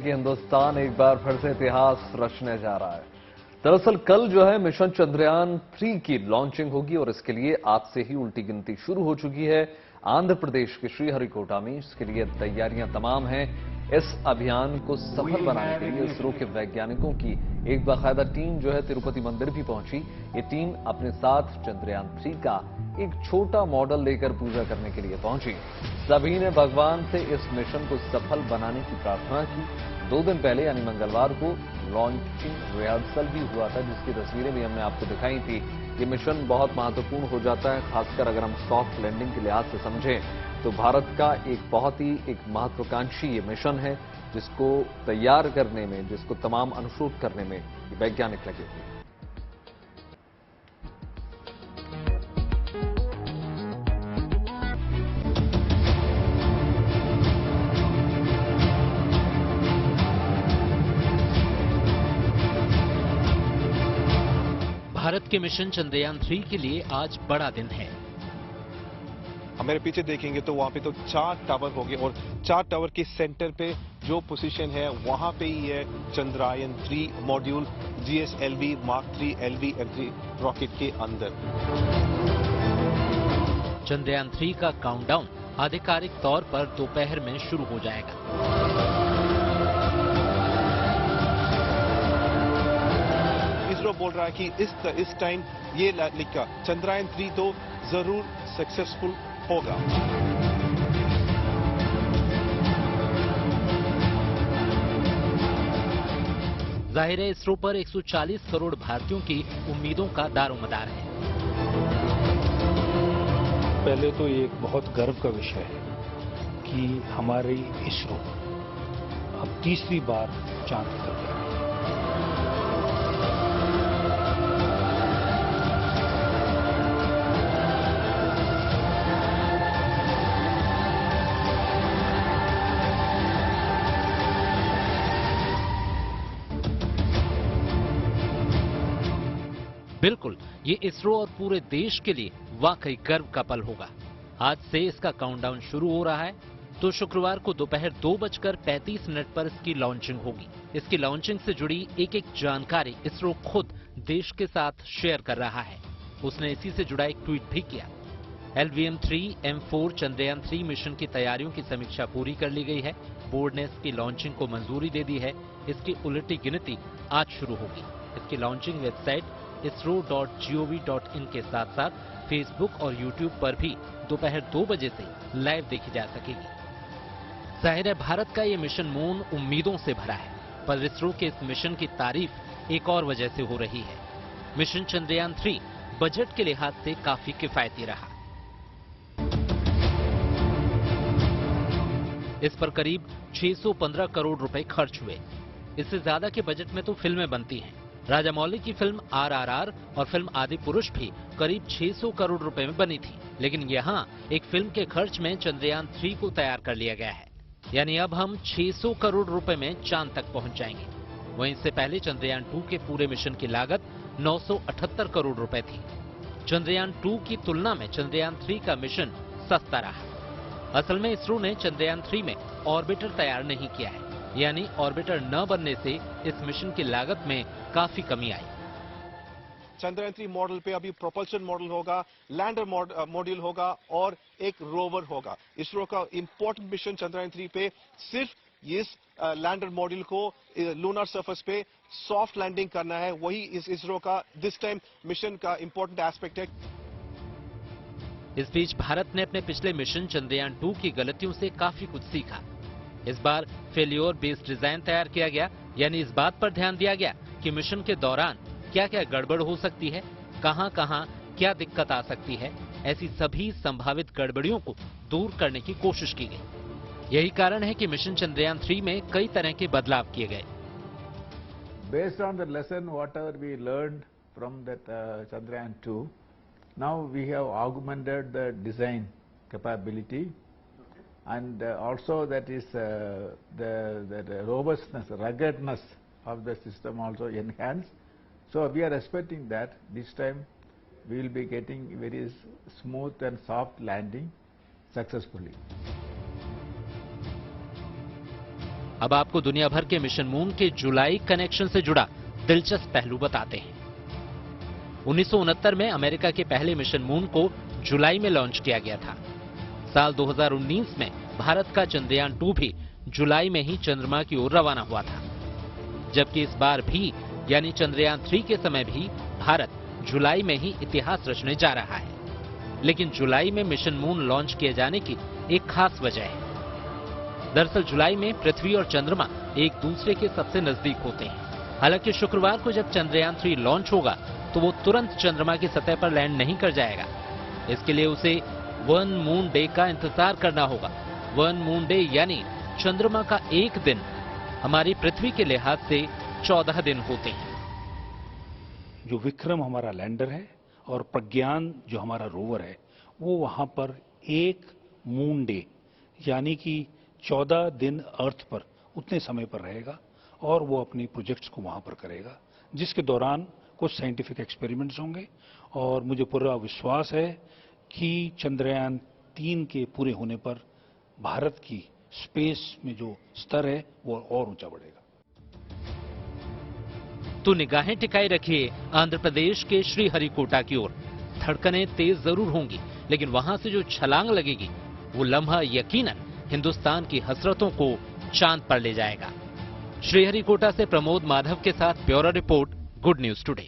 कि हिंदुस्तान एक बार फिर से इतिहास रचने जा रहा है। दरअसल कल जो है मिशन चंद्रयान 3 की लॉन्चिंग होगी और इसके लिए आज से ही उल्टी गिनती शुरू हो चुकी है। आंध्र प्रदेश के श्रीहरिकोटा में इसके लिए तैयारियां तमाम हैं। इस अभियान को सफल बनाने के लिए इसरो के वैज्ञानिकों की एक बाकायदा टीम जो है तिरुपति मंदिर भी पहुंची। ये टीम अपने साथ चंद्रयान 3 का एक छोटा मॉडल लेकर पूजा करने के लिए पहुंची। सभी ने भगवान से इस मिशन को सफल बनाने की प्रार्थना की। 2 दिन पहले यानी मंगलवार को लॉन्चिंग रिहर्सल भी हुआ था, जिसकी तस्वीरें भी हमने आपको दिखाई थी। ये मिशन बहुत महत्वपूर्ण हो जाता है, खासकर अगर हम सॉफ्ट लैंडिंग के लिहाज से समझें तो भारत का एक बहुत ही महत्वाकांक्षी ये मिशन है, जिसको तैयार करने में, जिसको तमाम अनुशोध करने में वैज्ञानिक लगे हुए हैं। भारत के मिशन चंद्रयान 3 के लिए आज बड़ा दिन है। मेरे पीछे देखेंगे तो वहां पे तो 4 टावर होंगे और 4 टावर के सेंटर पे जो पोजीशन है वहां पे ही है Chandrayaan 3 module GSLV Mark 3 LV-M3 rocket के अंदर। चंद्रयान 3 का काउंटडाउन आधिकारिक तौर पर दोपहर में शुरू हो जाएगा। इसरो बोल रहा है कि इस टाइम ये लिखा चंद्रयान 3 तो जरूर सक्सेसफुल होगा। जाहिर है इसरो पर 140 करोड़ भारतीयों की उम्मीदों का दारोमदार है। पहले तो ये एक बहुत गर्व का विषय है कि हमारी इसरो अब तीसरी बार चांद पर गई। बिल्कुल, ये इसरो और पूरे देश के लिए वाकई गर्व का पल होगा। आज से इसका काउंटडाउन शुरू हो रहा है, तो शुक्रवार को दोपहर 2:35 पर इसकी लॉन्चिंग होगी। इसकी लॉन्चिंग से जुड़ी एक जानकारी इसरो खुद देश के साथ शेयर कर रहा है। उसने इसी से जुड़ा एक ट्वीट भी किया। LVM-3 M4 चंद्रयान 3 मिशन की तैयारियों की समीक्षा पूरी कर ली गई है। बोर्ड ने इसकी लॉन्चिंग को मंजूरी दे दी है। इसकी उलटी गिनती आज शुरू होगी। इसकी लॉन्चिंग वेबसाइट isro.gov.in के साथ साथ फेसबुक और यूट्यूब पर भी दोपहर 2 बजे से लाइव देखी जा सकेगी। जाहिर है भारत का ये मिशन मून उम्मीदों से भरा है, पर इसरो के इस मिशन की तारीफ एक और वजह से हो रही है। मिशन चंद्रयान 3 बजट के लिहाज से काफी किफायती रहा। इस पर करीब 615 करोड़ रुपए खर्च हुए। इससे ज्यादा के बजट में तो फिल्में बनती हैं। राजा मौली की फिल्म RRR और फिल्म आदि पुरुष भी करीब 600 करोड़ रुपए में बनी थी, लेकिन यहाँ एक फिल्म के खर्च में चंद्रयान 3 को तैयार कर लिया गया है। यानी अब हम 600 करोड़ रुपए में चांद तक पहुंच जाएंगे। वहीं इससे पहले चंद्रयान 2 के पूरे मिशन की लागत 978 करोड़ रुपए थी। चंद्रयान 2 की तुलना में चंद्रयान 3 का मिशन सस्ता रहा। असल में इसरो ने चंद्रयान 3 में ऑर्बिटर तैयार नहीं किया है, यानी ऑर्बिटर न बनने से इस मिशन की लागत में काफी कमी आई। चंद्रयान 3 मॉडल पे अभी प्रोपल्शन मॉडल होगा, लैंडर मॉड्यूल होगा और एक रोवर होगा। इसरो का इंपॉर्टेंट मिशन चंद्रयान 3 पे सिर्फ इस लैंडर मॉड्यूल को लूनर सरफेस पे सॉफ्ट लैंडिंग करना है। वही इस इसरो का दिस टाइम मिशन का इंपॉर्टेंट एस्पेक्ट है। इस बीच भारत ने अपने पिछले मिशन चंद्रयान 2 की गलतियों से काफी कुछ सीखा। इस बार फेल्योर बेस्ड डिजाइन तैयार किया गया, यानी इस बात पर ध्यान दिया गया कि मिशन के दौरान क्या क्या गड़बड़ हो सकती है, कहां-कहां क्या दिक्कत आ सकती है। ऐसी सभी संभावित गड़बड़ियों को दूर करने की कोशिश की गई। यही कारण है कि मिशन चंद्रयान 3 में कई तरह के बदलाव किए गए। Based on the lesson whatever we learned from that Chandrayaan 2, now we have augmented the design capability. And also that is the robustness, ruggedness of the system also enhanced. So we are expecting that this time we will be getting very smooth and soft landing successfully. अब आपको दुनिया भर के mission moon के जुलाई connection से जुड़ा दिलचस्प पहलू बताते हैं। 1969 में अमेरिका के पहले मिशन मून को जुलाई में लॉन्च किया गया था। साल 2019 में भारत का चंद्रयान 2 भी जुलाई में ही चंद्रमा की ओर रवाना हुआ था, जबकि इस बार भी यानी चंद्रयान 3 के समय भी भारत जुलाई में ही इतिहास रचने जा रहा है। लेकिन जुलाई में मिशन मून लॉन्च किए जाने की एक खास वजह है। दरअसल जुलाई में पृथ्वी और चंद्रमा एक दूसरे के सबसे नजदीक होते हैं। हालांकि शुक्रवार को जब चंद्रयान 3 लॉन्च होगा तो वो तुरंत चंद्रमा की सतह पर लैंड नहीं कर जाएगा। इसके लिए उसे वन मून डे का इंतजार करना होगा। वन मून डे यानी चंद्रमा का एक दिन हमारी पृथ्वी के लिहाज से 14 दिन होते हैं। जो विक्रम हमारा लैंडर है और प्रज्ञान जो हमारा रोवर है, वो वहां पर एक मून डे यानी कि 14 दिन अर्थ पर उतने समय पर रहेगा और वो अपनी प्रोजेक्ट्स को वहां पर करेगा, जिसके दौरान कुछ साइंटिफिक एक्सपेरिमेंट्स होंगे। और मुझे पूरा विश्वास है कि चंद्रयान 3 के पूरे होने पर भारत की स्पेस में जो स्तर है वो और ऊंचा बढ़ेगा। तो निगाहें टिकाए रखिए आंध्र प्रदेश के श्रीहरिकोटा की ओर। धड़कनें तेज जरूर होंगी, लेकिन वहां से जो छलांग लगेगी वो लम्हा यकीनन हिंदुस्तान की हसरतों को चांद पर ले जाएगा। श्रीहरिकोटा से प्रमोद माधव के साथ bureau report, good news today.